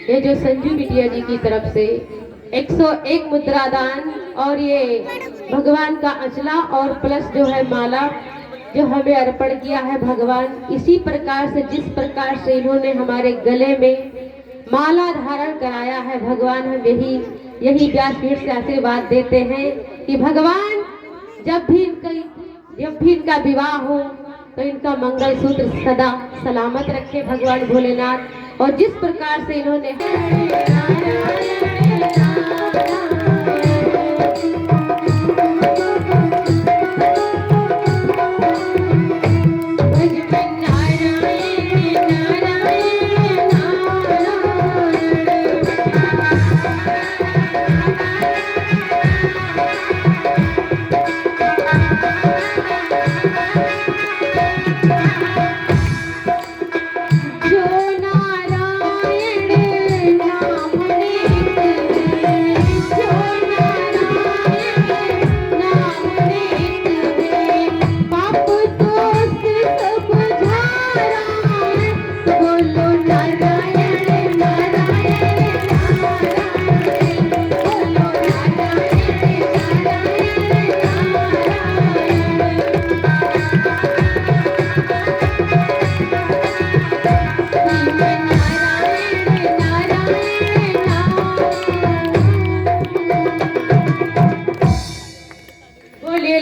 ये जो संजू बिटिया जी की तरफ से 101 मुद्रा दान और ये भगवान का अचला और प्लस जो है माला जो हमें अर्पण किया है भगवान, इसी प्रकार से जिस प्रकार से इन्होंने हमारे गले में माला धारण कराया है भगवान, हम यही व्यासपीठ से आशीर्वाद देते हैं कि भगवान जब भी इनका विवाह हो तो इनका मंगल सूत्र सदा सलामत रखे भगवान भोलेनाथ। और जिस प्रकार से इन्होंने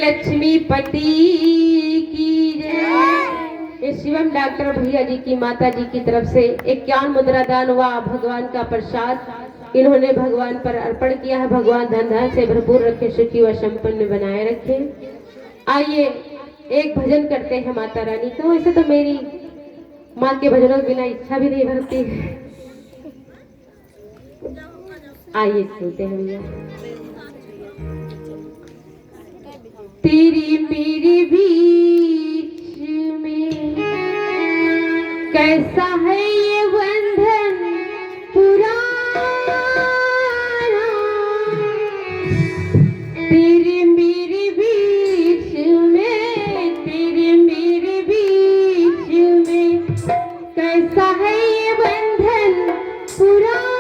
लक्ष्मीपति की जय। ये शिवम डॉक्टर भैया जी की माता जी की तरफ से 51 मुद्रा दान हुआ भगवान का प्रसाद इन्होंने भगवान पर अर्पण किया है। भगवान धन धन से भरपूर रखे, सुखी व संपन्न बनाए रखे। आइए एक भजन करते हैं माता रानी का। वैसे तो मेरी माँ के भजनों के बिना इच्छा भी नहीं भरती। आइए सुनते हैं भैया। तेरी मेरी बीच में कैसा है ये बंधन पुराना, तेरी मेरी बीच में, तेरी मेरी बीच में कैसा है ये बंधन पुराना।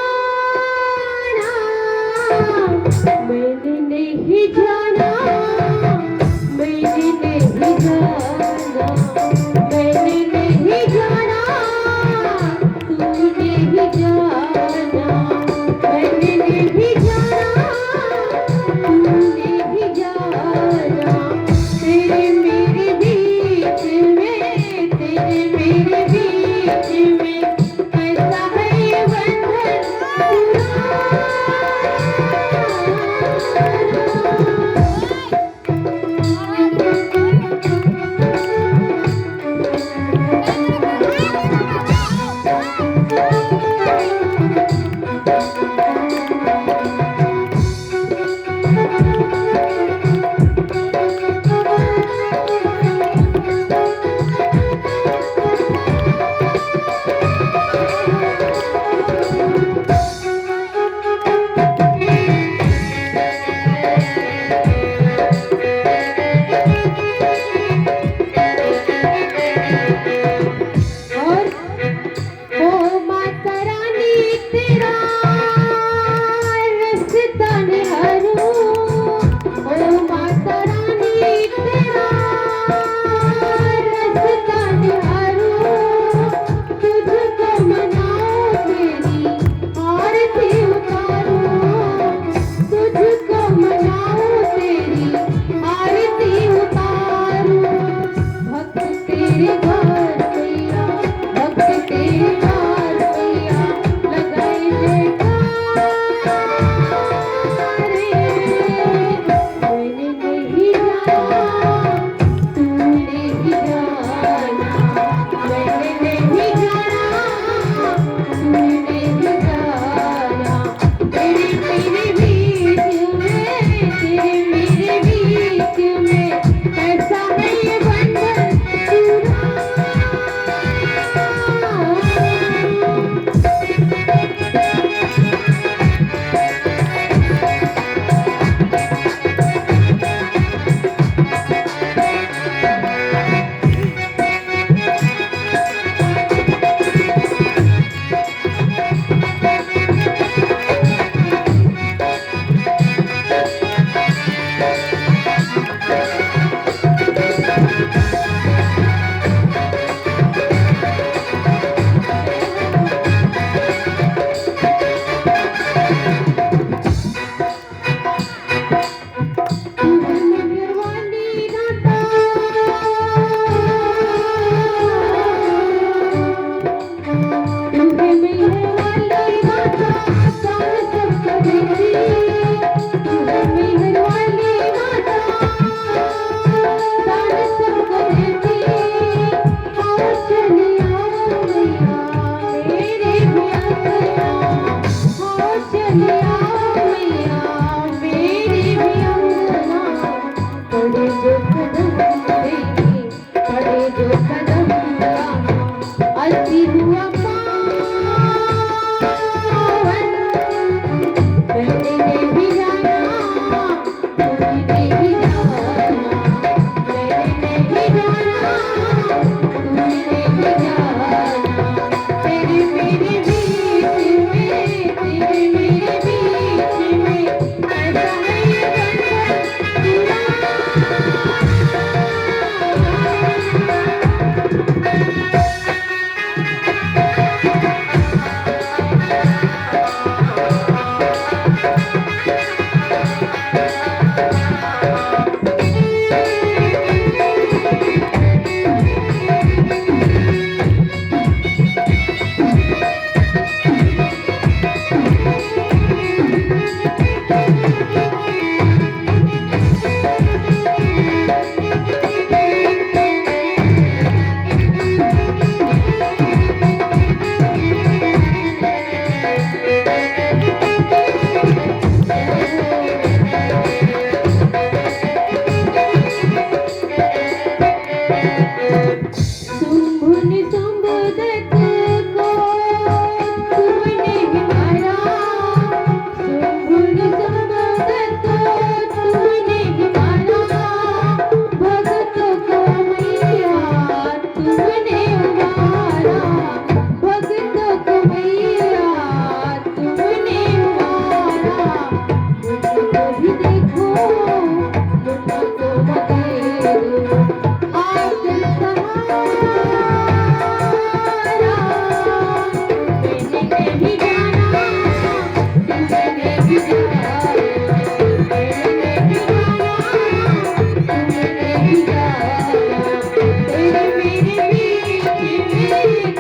मैंने नहीं जाना, मैंने नहीं जाना, मैंने नहीं जाना, तूने ही जाना। मैंने नहीं जाना, तूने ही जाना। तेरे मेरे बीच में, तेरे तेरे मेरे बीच में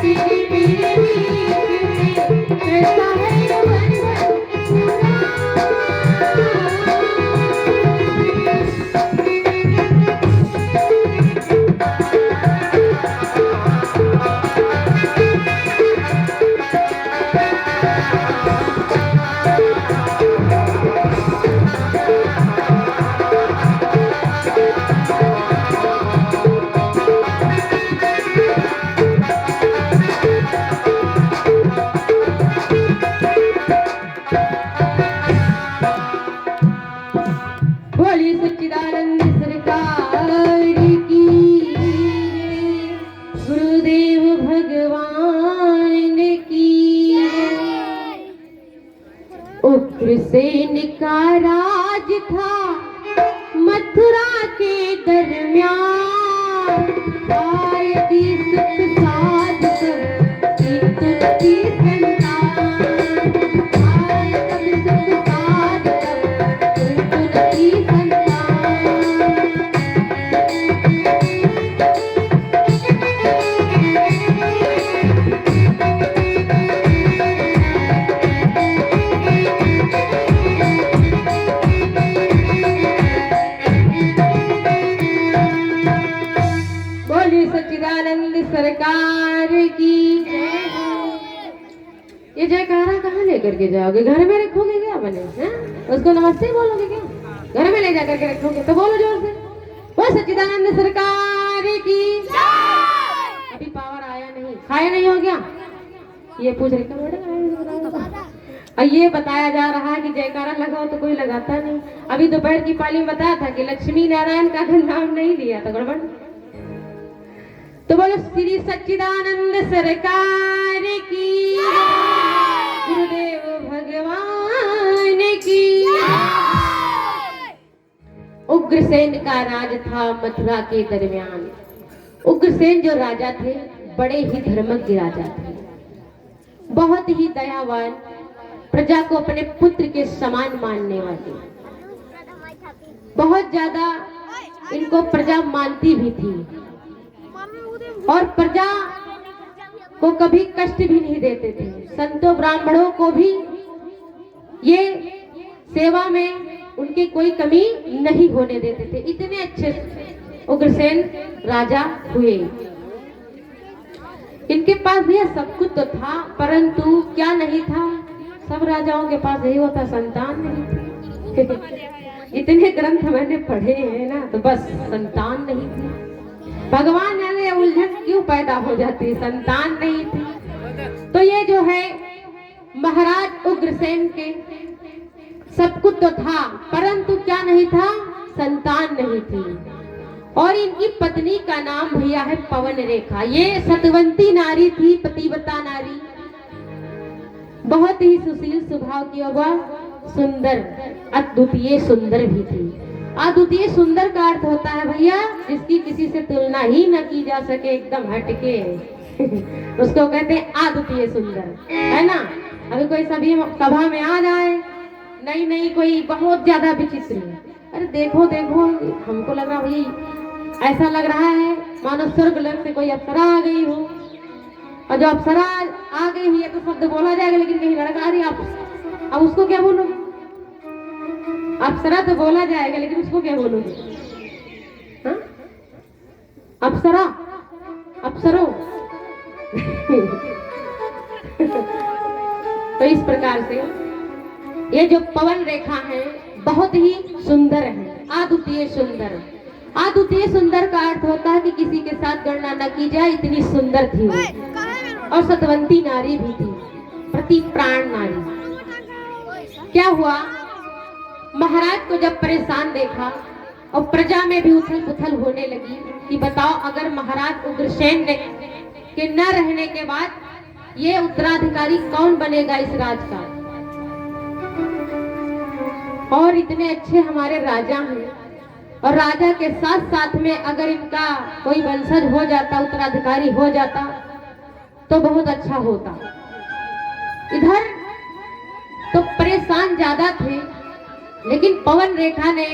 तेरे गुरुदेव भगवान की। उग्रसेन का राज था मथुरा के दरमियान, आयति सुख साध सब की संतान, आयति सुख साध सब की संतान। सच्चिदानंद सरकार की। ये जयकारा कहाँ लेकर के जाओगे? घर में रखोगे क्या बने हैं? उसको नमस्ते बोलोगे क्या? घर में ले जाकर के रखोगे तो बोलो जोर से, वो सच्चिदानंद सरकार की। अभी पावर आया नहीं, खाया नहीं हो गया? ये पूछ रहे और ये बताया जा रहा है कि जयकारा लगाओ तो कोई लगाता नहीं। अभी दोपहर की पाली में बताया था कि लक्ष्मी नारायण का अगर नाम नहीं लिया तो गड़बड़। तो बोलो श्री सच्चिदानंद सरकार की, गुरुदेव भगवान की। उग्रसेन का राज था मथुरा के दरमियान। उग्रसेन जो राजा थे बड़े ही धर्मज्ञ राजा थे, बहुत ही दयावान, प्रजा को अपने पुत्र के समान मानने वाले, बहुत ज्यादा इनको प्रजा मानती भी थी और प्रजा को कभी कष्ट भी नहीं देते थे। संतों ब्राह्मणों को भी ये सेवा में उनकी कोई कमी नहीं होने देते थे। इतने अच्छे उग्रसेन राजा हुए। इनके पास भी सब कुछ तो था, परंतु क्या नहीं था? सब राजाओं के पास यही होता, संतान नहीं थी। इतने ग्रंथ मैंने पढ़े हैं ना, तो बस संतान नहीं थी। भगवान ने उलझन क्यों पैदा हो जाती? संतान नहीं थी। तो ये जो है महाराज उग्रसेन के सब कुछ तो था, परंतु क्या नहीं था? संतान नहीं थी। और इनकी पत्नी का नाम भैया है पवन रेखा। ये सतवंती नारी थी, पतिव्रता नारी, बहुत ही सुशील स्वभाव की और वह सुंदर, अद्वितीय सुंदर भी थी। अद्वितीय सुंदर का अर्थ होता है भैया जिसकी किसी से तुलना ही न की जा सके, एकदम हटके उसको कहते हैं अद्वितीय सुंदर, है ना। अभी कोई सभी सभा में आ जाए, नहीं नहीं कोई बहुत ज्यादा विचित्र है, अरे देखो देखो, हमको लगा भाई ऐसा लग रहा है मानो स्वर्ग लोक से कोई अप्सरा आ गई हो। और जो अप्सरा आ गई हुई है तो शब्द बोला जाएगा, लेकिन कहीं लड़का रही आप, अब उसको क्या बोलोगे? अप्सरा तो बोला जाएगा, लेकिन उसको क्या बोलोगे? हाँ? अप्सरा, अप्सरो तो इस प्रकार से ये जो पवन रेखा है बहुत ही सुंदर है, अद्वितीय सुंदर। अद्वितीय सुंदर का अर्थ होता है कि किसी के साथ गणना न की जाए, इतनी सुंदर थी वो। और सतवंती नारी भी थी, प्रति प्राण नारी। क्या हुआ? महाराज को जब परेशान देखा और प्रजा में भी उथल पुथल होने लगी कि बताओ अगर महाराज उग्रसेन के न रहने के बाद ये उत्तराधिकारी कौन बनेगा इस राज का? और इतने अच्छे हमारे राजा हैं, और राजा के साथ साथ में अगर इनका कोई वंशज हो जाता, उत्तराधिकारी हो जाता तो बहुत अच्छा होता। इधर तो परेशान ज्यादा थे, लेकिन पवन रेखा ने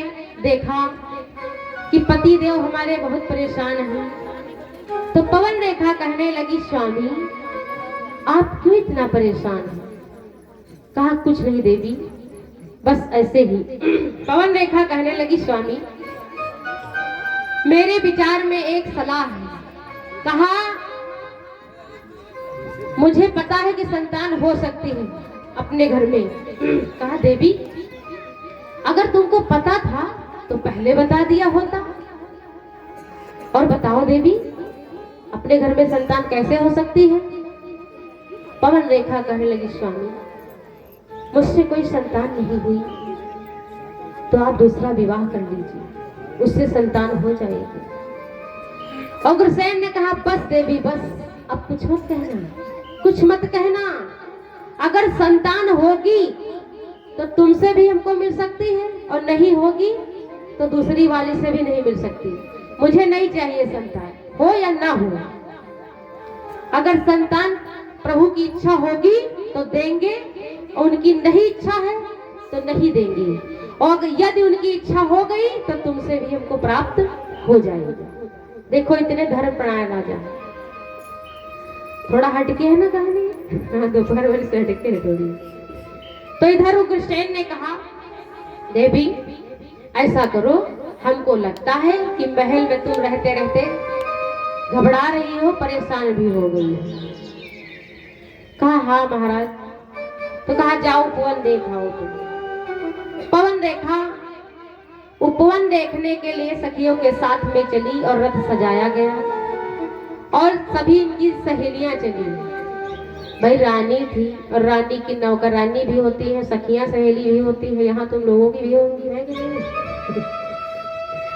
देखा कि पति देव हमारे बहुत परेशान हैं, तो पवन रेखा कहने लगी स्वामी आप क्यों इतना परेशान हैं? कहा कुछ नहीं देवी, बस ऐसे ही। पवन रेखा कहने लगी स्वामी मेरे विचार में एक सलाह है। कहा मुझे पता है कि संतान हो सकती है अपने घर में। कहा देवी अगर तुमको पता था तो पहले बता दिया होता। और बताओ देवी अपने घर में संतान कैसे हो सकती है? पवन रेखा कहने लगी स्वामी मुझसे कोई संतान नहीं हुई तो आप दूसरा विवाह कर लीजिए, उससे संतान हो जाएगी। उग्रसेन ने कहा बस देवी बस, अब कुछ मत कहना, कुछ मत कहना। अगर संतान होगी तो तुमसे भी हमको मिल सकती है, और नहीं होगी तो दूसरी वाली से भी नहीं मिल सकती। मुझे नहीं चाहिए संतान, हो या ना हो। अगर संतान प्रभु की इच्छा होगी तो देंगे, और उनकी नहीं इच्छा है तो नहीं देंगे, और यदि उनकी इच्छा हो गई तो तुमसे भी हमको प्राप्त हो जाएगा। देखो इतने धर्म प्राण राजा, थोड़ा हटके है ना कहानी। हाँ, दोपहर वाली से हटके है थोड़ी। तो इधर उग्रसेन ने कहा, देवी ऐसा करो, हमको लगता है कि महल में तुम रहते रहते घबरा रही हो, परेशान भी हो गई हो। कहा हाँ महाराज। तो कहा जाओ उपवन देखाओ तुम। पवन देखा। उपवन देखने के लिए सखियों के साथ में चली और रथ सजाया गया, और सभी इनकी सहेलियां चली। भाई रानी थी, और रानी की नौकर रानी भी होती है, सखियां सहेली भी होती है। यहाँ तुम लोगों की भी होंगी, है कि नहीं?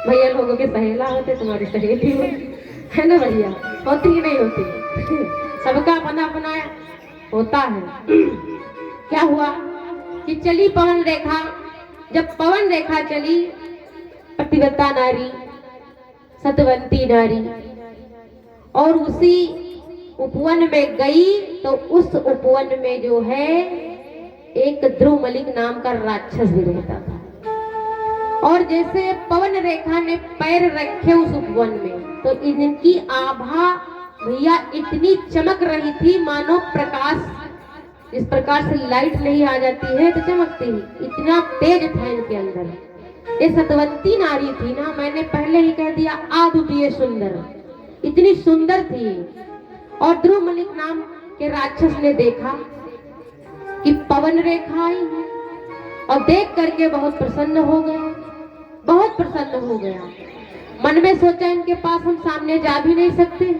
भैया लोगों के सहेला होते, तुम्हारी सहेली होती है ना भैया? होती ही नहीं होती? सबका अपना अपना होता है। क्या हुआ कि चली पवन रेखा। जब पवन रेखा चली, पतिव्रता नारी, सतवंती नारी, और उसी उपवन में गई, तो उस उपवन में जो है एक ध्रुवमलिक नाम का राक्षस भी रहता था। और जैसे पवन रेखा ने पैर रखे उस उपवन में, तो इनकी आभा भैया इतनी चमक रही थी मानो प्रकाश, इस प्रकार से लाइट नहीं आ जाती है तो चमकती है, इतना तेज था इनके अंदर। ये सतवंती नारी थी ना, मैंने पहले ही कह दिया, अद्वितीय सुंदर, इतनी सुंदर थी। और ध्रुवमलिक नाम के राक्षस ने देखा कि पवन रेखा आई है, और देख करके बहुत प्रसन्न हो गया, बहुत प्रसन्न हो गया। मन में सोचा इनके पास हम सामने जा भी नहीं सकते,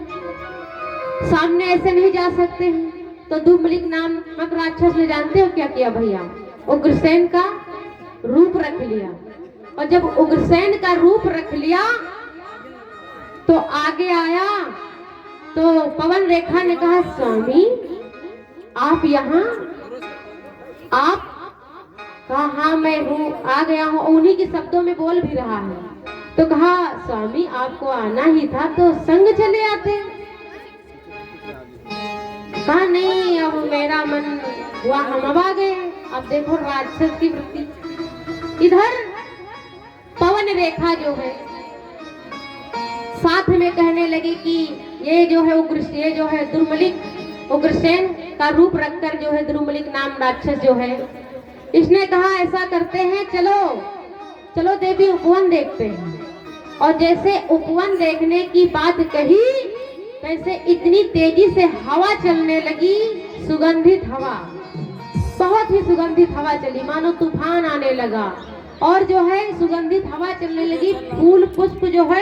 सामने ऐसे नहीं जा सकते हैं। तो ध्रुवमलिक नामक राक्षस ने जानते हो क्या किया भैया? उग्रसेन का रूप रख लिया, और जब उग्रसेन का रूप रख लिया तो आगे आया। तो पवन रेखा ने कहा, स्वामी आप यहाँ? आप? कहा हाँ मैं हूँ, आ गया हूँ। उन्हीं के शब्दों में बोल भी रहा है। तो कहा स्वामी आपको आना ही था तो संग चले आते। कहा नहीं, अब मेरा मन हुआ हम आ गए। अब देखो राक्षस की वृत्ति। इधर पवन रेखा जो है साथ में कहने लगी कि ये जो है ध्रुवमलिक, उग्रसेन का रूप रखकर जो है ध्रुवमलिक नाम राक्षस जो है, इसने कहा ऐसा करते हैं, चलो चलो देवी उपवन देखते हैं। और जैसे उपवन देखने की बात कही, वैसे इतनी तेजी से हवा चलने लगी, सुगंधित हवा, बहुत ही सुगंधित हवा चली, मानो तूफान आने लगा। और जो है सुगंधित हवा चलने लगी, फूल पुष्प जो है